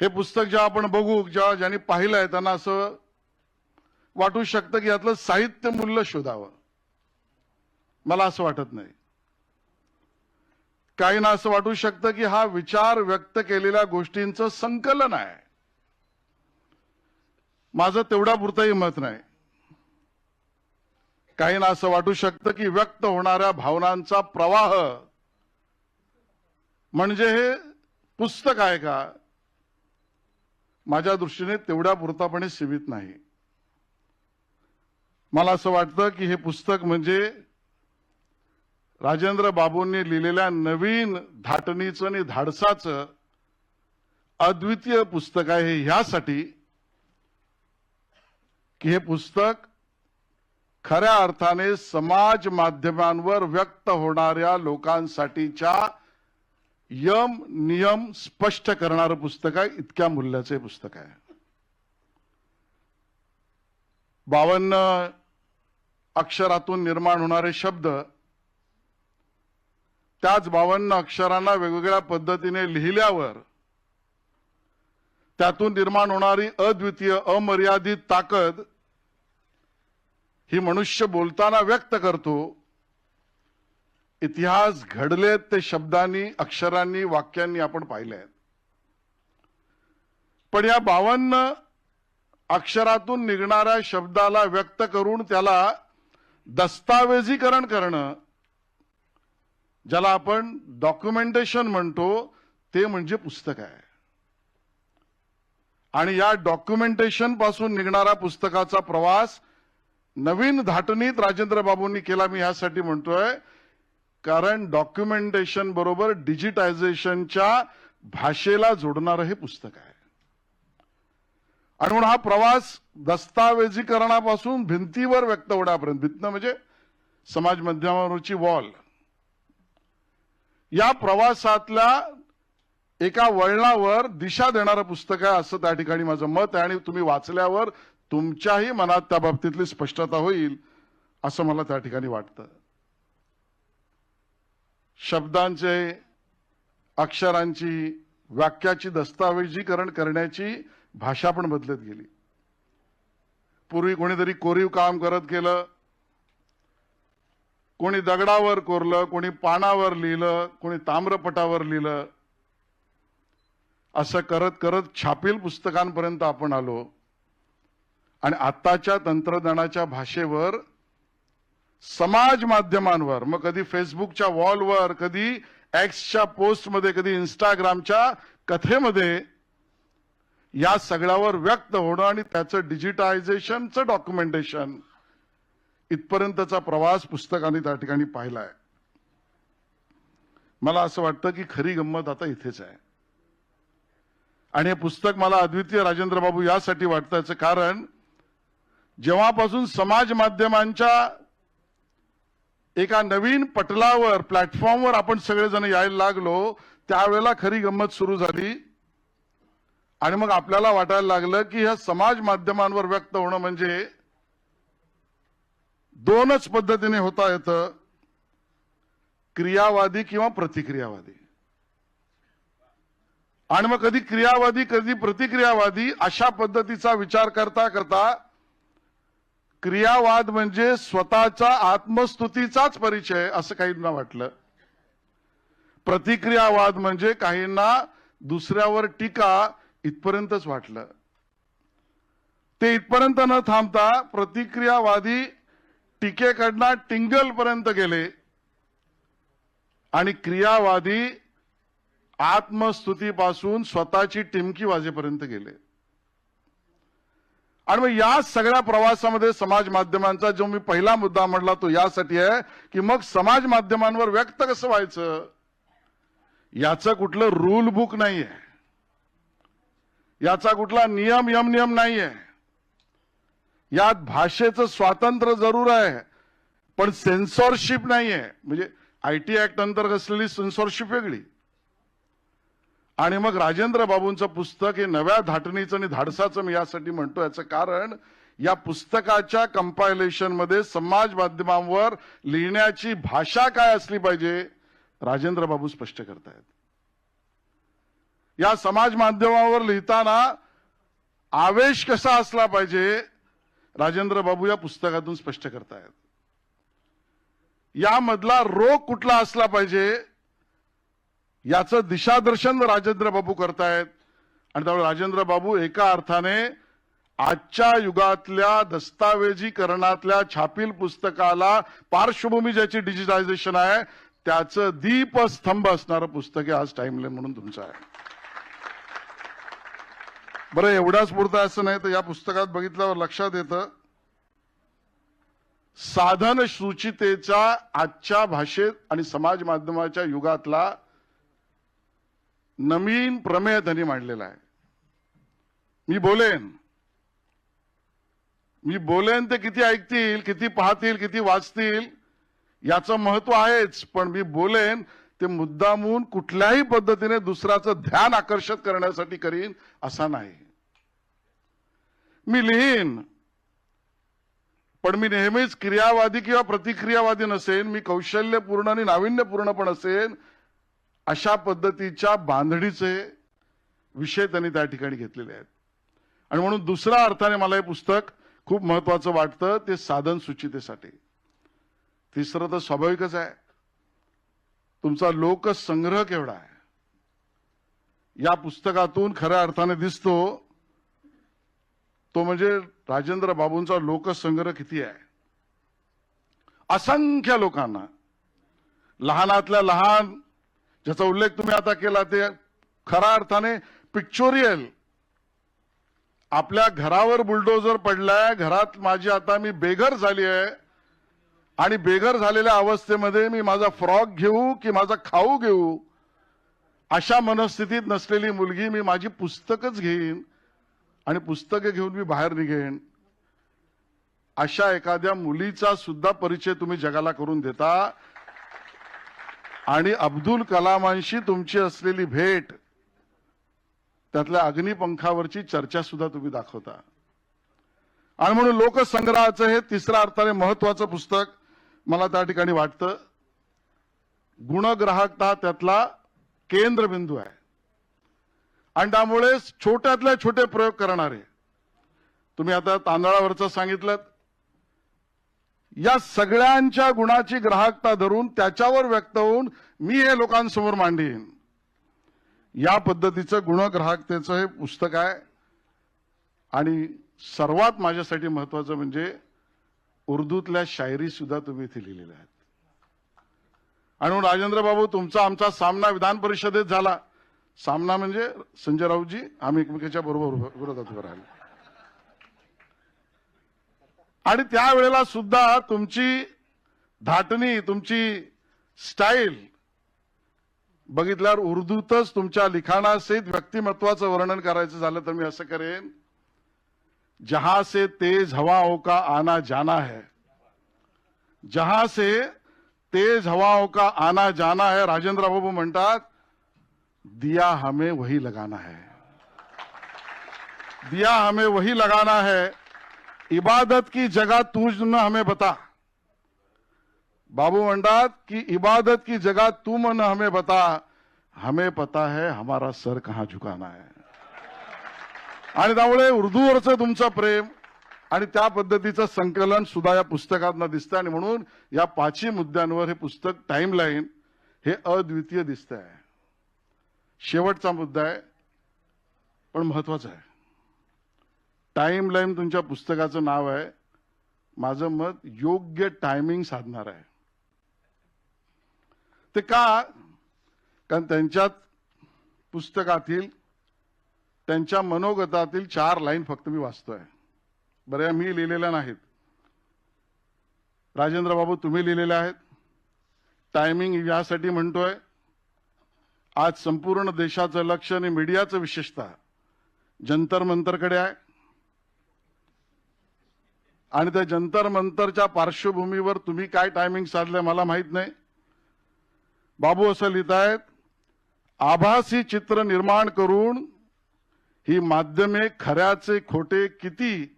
हे पुस्तक जेव्हा आपण बघू, जेव्हा ज्यांनी पाहिलंय त्यांना असं वाटू शकतं की यातलं साहित्य मूल्य शोधावं. मला असं वाटत नाही. काहींना असं वाटू शकतं की हा विचार व्यक्त केलेल्या गोष्टींचं संकलन आहे. माझं तेवढा पुरतंही मत नाही. काहींना असं वाटू शकतं की व्यक्त होणाऱ्या भावनांचा प्रवाह म्हणजे हे पुस्तक आहे का? माझ्या दृष्टीने तेवढ्या पुरतापणे सीमित नाही. मला असं वाटतं की हे पुस्तक म्हणजे राजेंद्र बाबूंनी लिहिलेल्या नवीन धाटणीचं आणि धाडसाचं अद्वितीय पुस्तक आहे. हे ह्यासाठी की हे पुस्तक खऱ्या अर्थाने समाज माध्यमांवर व्यक्त होणाऱ्या लोकांसाठीच्या यम नियम स्पष्ट करणारं पुस्तक आहे. इतक्या मूल्याचे पुस्तक आहे. 52 अक्षरातून निर्माण होणारे शब्द त्याच 52 अक्षरांना वेगवेगळ्या पद्धतीने लिहिल्यावर त्यातून निर्माण होणारी अद्वितीय अमर्यादित ताकद ही मनुष्य बोलताना व्यक्त करतो. इतिहास घडलेत ते शब्दांनी, अक्षरांनी, वाक्यांनी आपण पाहिलेत. पण या 52 अक्षरातून निघणाऱ्या शब्दाला व्यक्त करून त्याला दस्तावेजीकरण करणं, ज्याला आपण डॉक्युमेंटेशन म्हणतो, ते म्हणजे पुस्तक आहे. आणि या डॉक्युमेंटेशन पासून निघणारा पुस्तकाचा प्रवास नवीन धाटणीत राजेंद्र बाबूंनी केला. मी यासाठी म्हणतोय कारण डॉक्युमेंटेशन बरोबर डिजिटायझेशनच्या भाषेला जोडणारं हे पुस्तक आहे. आणि म्हणून हा प्रवास दस्तावेजीकरणापासून भिंतीवर व्यक्त होण्यापर्यंत, भिंत म्हणजे समाज माध्यमावरची वॉल, या प्रवासातल्या एका वळणावर दिशा देणारं पुस्तक आहे असं त्या ठिकाणी माझं मत आहे. आणि तुम्ही वाचल्यावर तुमच्याही मनात त्या बाबतीतली स्पष्टता होईल असं मला त्या ठिकाणी वाटतं. शब्दांचे, अक्षरांची, वाक्याची दस्तावेजीकरण करण्याची भाषा पण बदलत गेली. पूर्वी कोणीतरी कोरीव काम करत गेलं, कोणी दगडावर कोरलं, कोणी पानावर लिहिलं, कोणी ताम्रपटावर लिहिलं. असं करत करत छापील पुस्तकांपर्यंत आपण आलो. आणि आत्ताच्या तंत्रज्ञानाच्या भाषेवर समाज माध्यमांवर, मग कधी फेसबुकच्या वॉलवर, कधी एक्सच्या पोस्टमध्ये, कधी इंस्टाग्रामच्या कथेमध्ये, या सगळ्यावर व्यक्त होणं आणि त्याचं डिजिटायझेशनचं डॉक्युमेंटेशन इथपर्यंतचा प्रवास पुस्तकाने त्या ठिकाणी पाहिलाय. मला असं वाटतं की खरी गंमत आता इथेच आहे. आणि हे पुस्तक मला अद्वितीय राजेंद्र बाबू यासाठी वाटतं, याचं कारण जेव्हापासून समाज माध्यमांच्या एका नवीन पटलावर, प्लॅटफॉर्मवर आपण सगळेजण यायला लागलो, त्यावेळेला खरी गंमत सुरू झाली. आणि मग आपल्याला वाटायला लागलं की ह्या समाज माध्यमांवर व्यक्त होणं म्हणजे दोनच पद्धतीने होता येतं, क्रियावादी किंवा प्रतिक्रियावादी. आणि मग कधी क्रियावादी कधी प्रतिक्रियावादी अशा पद्धतीचा विचार करता करता क्रियावाद म्हणजे स्वतःचा आत्मस्तुतीचाच परिचय असं काहींना वाटलं. प्रतिक्रियावाद म्हणजे काहींना दुसऱ्यावर टीका इथपर्यंतच वाटलं. ते इथपर्यंत न थांबता प्रतिक्रियावादी टीकेकडनं टिंगलपर्यंत गेले आणि क्रियावादी आत्मस्तुतीपासून स्वतःची टिमकी वाजेपर्यंत गेले. आणि मग या सगळ्या प्रवासामध्ये समाज माध्यमांचा जो मी पहिला मुद्दा म्हटला तो यासाठी आहे की मग समाज माध्यमांवर व्यक्त कसं व्हायचं, याचं कुठलं रूल बुक नाहीये, याचा कुठला नियम नाहीये. यात भाषेचं स्वातंत्र्य जरूर आहे पण सेन्सॉरशिप नाहीये. म्हणजे IT ऍक्ट अंतर्गत असलेली सेन्सॉरशिप वेगळी. आणि मग राजेंद्र बाबूंचं पुस्तक हे नव्या धाटणीचं आणि धाडसाचं मी यासाठी म्हणतो, याचं कारण या पुस्तकाच्या कंपायलेशन मध्ये समाज माध्यमांवर लिहिण्याची भाषा काय असली पाहिजे राजेंद्र बाबू स्पष्ट करतायत. या समाज माध्यमावर लिहिताना आवेश कसा असला पाहिजे, राजेंद्र बाबू या पुस्तकातून स्पष्ट करतायत. यामधला रोग कुठला असला पाहिजे याचं दिशादर्शन राजेंद्र बाबू करतायत. आणि त्यामुळे राजेंद्र बाबू एका अर्थाने आजच्या युगातल्या दस्तावेजीकरणातल्या छापील पुस्तकाला पार्श्वभूमी ज्याची डिजिटायझेशन आहे त्याचं दीपस्तंभ असणारं पुस्तक आहे आज टाइमलाईन म्हणून तुमचं आहे. बरं, एवढ्याच पुरतं असं नाही तर या पुस्तकात बघितल्यावर लक्षात येतं साधन सूचितेचा आजच्या भाषेत आणि समाज माध्यमाच्या युगातला नवीन प्रमेय त्यांनी मांडलेला आहे. मी बोलेन ते किती ऐकतील, किती पाहतील, किती वाचतील याचं महत्व आहेच, पण मी बोलेन ते मुद्दामून कुठल्याही पद्धतीने दुसऱ्याचं ध्यान आकर्षित करण्यासाठी करीन असा नाही. मी लिहीन पण मी नेहमीच क्रियावादी किंवा प्रतिक्रियावादी नसेन. मी कौशल्यपूर्ण आणि नाविन्यपूर्ण पण असेन. अशा पद्धतीच्या बांधणीचे विषय त्यांनी त्या ठिकाणी घेतलेले आहेत. आणि म्हणून दुसऱ्या अर्थाने मला हे पुस्तक खूप महत्वाचं वाटतं ते साधन सूचितेसाठी. तिसरं तर स्वाभाविकच आहे, तुमचा लोकसंग्रह केवढा आहे या पुस्तकातून खऱ्या अर्थाने दिसतो. तो म्हणजे राजेंद्र बाबूंचा लोकसंग्रह किती आहे. असंख्य लोकांना, लहानातल्या लहान, ज्याचा उल्लेख तुम्ही आता केला ते खऱ्या अर्थाने पिक्चोरियल. आपल्या घरावर बुलडोजर पडलाय, घरात माझी आता मी बेघर झाली आहे आणि बेघर झालेल्या अवस्थेमध्ये मी माझा फ्रॉक घेऊ की माझा खाऊ घेऊ अशा मनस्थितीत नसलेली मुलगी मी माझी पुस्तकच घेईन आणि पुस्तके घेऊन मी बाहेर निघेन अशा एखाद्या मुलीचा सुद्धा परिचय तुम्ही जगाला करून देता. आणि अब्दुल कलामांशी तुमची असलेली भेट, त्यातल्या अग्निपंखावरची चर्चा सुद्धा तुम्ही दाखवता. आणि म्हणून लोकसंग्रहाचं हे तिसऱ्या अर्थाने महत्वाचं पुस्तक मला त्या ठिकाणी वाटतं. गुणग्राहकता त्यातला केंद्रबिंदू आहे. आणि त्यामुळे छोट्यातले छोटे प्रयोग करणारे, तुम्ही आता तांदळावरचं सांगितलं, या सगळ्यांच्या गुणाची ग्राहकता धरून त्याच्यावर व्यक्त होऊन मी हे लोकांसमोर मांडीन. या पद्धतीचं गुणग्राहकतेचं हे पुस्तक आहे. आणि सर्वात माझ्यासाठी महत्वाचं म्हणजे उर्दूतल्या शायरी सुद्धा तुम्ही इथे लिहिलेल्या आहेत. आणि म्हणून राजेंद्र बाबू, तुमचा आमचा सामना विधान परिषदेत झाला. सामना म्हणजे संजय राऊतजी, आम्ही एकमेकाच्या बरोबर विरोधात उभे राहिलो. आणि त्यावेळेला सुद्धा तुमची धाटणी, तुमची स्टाईल बघितल्यावर उर्दूतच तुमच्या लिखाणासहित व्यक्तिमत्वाचं वर्णन करायचं झालं तर मी असं करेन, जहां से तेज हवाओं का आना जाना है, जहां से तेज हवाओं का आना जाना है. राजेंद्र बाबू म्हणतात, दिया हमें वही लगाना है, दिया हमें वही लगाना है. इबादत की जगह तू न हमें बता. बाबू म्हणतात की इबादत की जगह तुम न हमें बता, हमें पता है हमारा सर कहां झुकाना है. आणि त्यामुळे उर्दूवरचं तुमचं प्रेम आणि त्या पद्धतीचं संकलन सुद्धा या पुस्तकातनं दिसतं. आणि म्हणून या 5 मुद्द्यांवर हे पुस्तक टाइमलाईन हे अद्वितीय दिसतंय. शेवटचा मुद्दा आहे पण महत्वाचा आहे. टाइमलाईन तुमच्या पुस्तकाचं नाव आहे. माझं मत योग्य टायमिंग साधणार आहे. ते का? कारण त्यांच्यात पुस्तकातील त्यांच्या मनोगतातील 4 लाईन फक्त मी वाचतोय. बऱ्या मी लिहिलेल्या नाहीत, राजेंद्र बाबू तुम्ही लिहिलेल्या आहेत. टायमिंग यासाठी म्हणतोय, आज संपूर्ण देशाचं लक्ष आणि मीडियाचं विशेषतः जंतर मंतरकडे आहे. आणि त्या जंतर मंतरच्या पार्श्वभूमीवर तुम्ही काय टायमिंग साधलंय मला माहित नाही. बाबू असं लिहितायत, आभासी चित्र निर्माण करून ही माध्यमे खऱ्याचे खोटे किती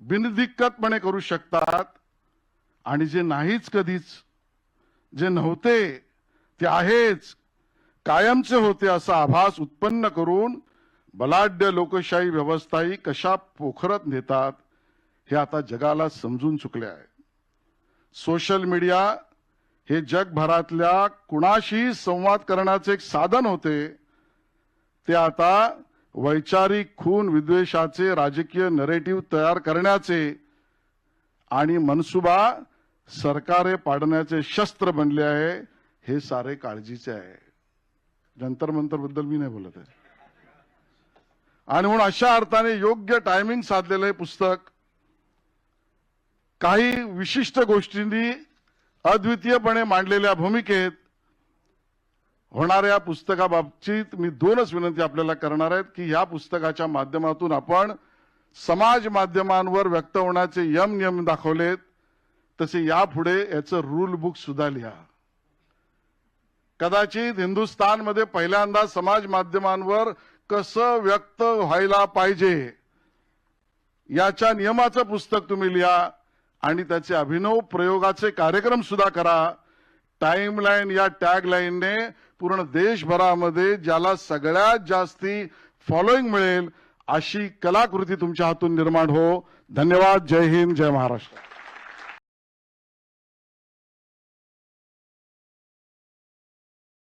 बिनदिक्कतपणे करू शकतात. आणि जे नाहीच कधीच, जे नव्हते ते आहेच, कायमचे होते असा आभास उत्पन्न करून बलाढ्य लोकशाही व्यवस्थाही कशा पोखरत नेतात हे आता जगाला समजून चुकले आहे. सोशल मीडिया हे जगभरातल्या कुणाशी संवाद करण्याचे एक साधन होते, ते आता वैचारिक खून विद्वेषाचे राजकीय नरेटिव्ह तयार करण्याचे आणि मनसुबा सरकारे पाडण्याचे शस्त्र बनले आहे. हे सारे काळजीचे आहे. जंतर मंतर बद्दल मी नाही बोलत आहे. आणि म्हणून अशा अर्थाने योग्य टायमिंग साधलेलं हे पुस्तक काही विशिष्ट गोष्टींनी अद्वितीयपणे मांडलेल्या भूमिकेत होणाऱ्या पुस्तकाबाबतीत मी दोनच विनंती आपल्याला करणार आहेत की या पुस्तकाच्या माध्यमातून आपण समाज माध्यमांवर व्यक्त होण्याचे नियम दाखवलेत, तसे यापुढे याचं रूल बुक सुद्धा लिहा. कदाचित हिंदुस्थानमध्ये पहिल्यांदा समाज माध्यमांवर कसं व्यक्त व्हायला पाहिजे याच्या नियमाचं पुस्तक तुम्ही लिहा आणि त्याचे अभिनव प्रयोगाचे कार्यक्रम सुद्धा करा. टाइमलाईन या टॅगलाईनने पूर्ण देशभरामध्ये ज्याला सगळ्यात जास्ती फॉलोईंग मिळेल अशी कलाकृती तुमच्या हातून निर्माण हो. धन्यवाद. जय हिंद, जय महाराष्ट्र.